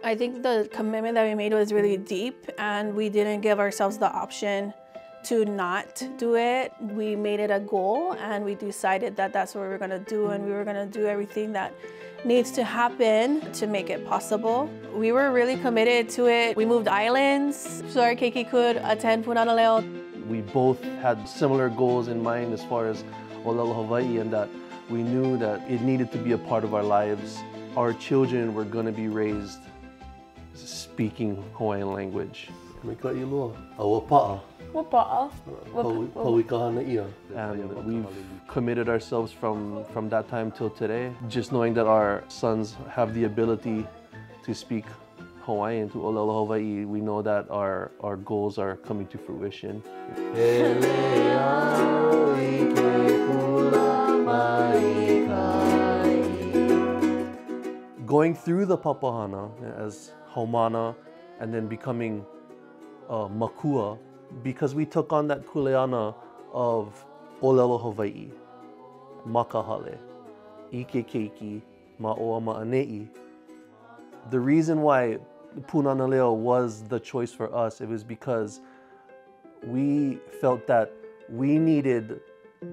I think the commitment that we made was really deep, and we didn't give ourselves the option to not do it. We made it a goal, and we decided that that's what we were gonna do, and we were gonna do everything that needs to happen to make it possible. We were really committed to it. We moved islands so our keiki could attend Pūnana Leo. We both had similar goals in mind as far as ʻŌlelo Hawaiʻi, and that we knew that it needed to be a part of our lives. Our children were gonna be raised speaking Hawaiian language. And we've committed ourselves from that time till today, just knowing that our sons have the ability to speak Hawaiian, to ʻŌlelo Hawaiʻi. We know that our goals are coming to fruition. Going through the Papahana as haumana and then becoming makua, because we took on that kuleana of ʻŌlelo Hawaiʻi, makahale, ʻike keiki, manaʻo manaʻo. The reason why Pūnana Leo was the choice for us, it was because we felt that we needed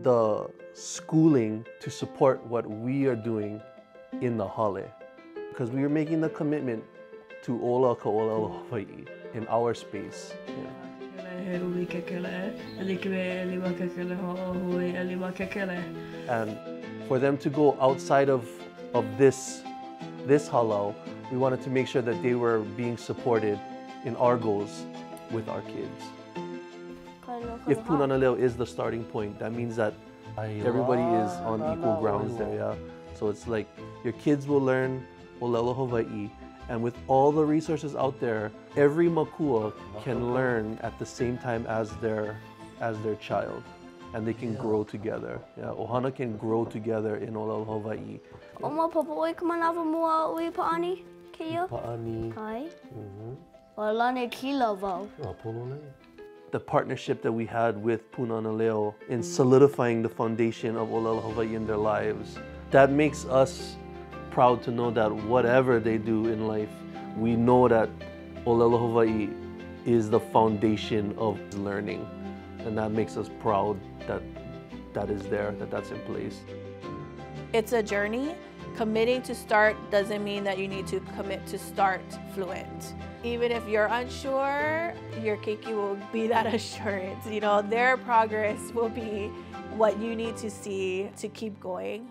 the schooling to support what we are doing in the hale. Because we were making the commitment to ʻOhana ka ʻōlelo Hawaiʻi in our space. And for them to go outside of this halau, we wanted to make sure that they were being supported in our goals with our kids. If Pūnana Leo is the starting point, that means that everybody is on equal grounds there, yeah? So it's like your kids will learn ʻŌlelo Hawaiʻi, and with all the resources out there, every makua can learn at the same time as their child, and they can grow together. Yeah, ʻOhana can grow together in ʻŌlelo Hawaiʻi. Oma papa oi ka manawa mua oi paani, kēia? Paani. Kai. Wa lane kila wau. The partnership that we had with Pūnana Leo in solidifying the foundation of ʻŌlelo Hawaiʻi in their lives, that makes us proud to know that whatever they do in life, we know that ʻŌlelo Hawaiʻi is the foundation of learning. And that makes us proud that that is there, that that's in place. It's a journey. Committing to start doesn't mean that you need to commit to start fluent. Even if you're unsure, your keiki will be that assurance. You know, their progress will be what you need to see to keep going.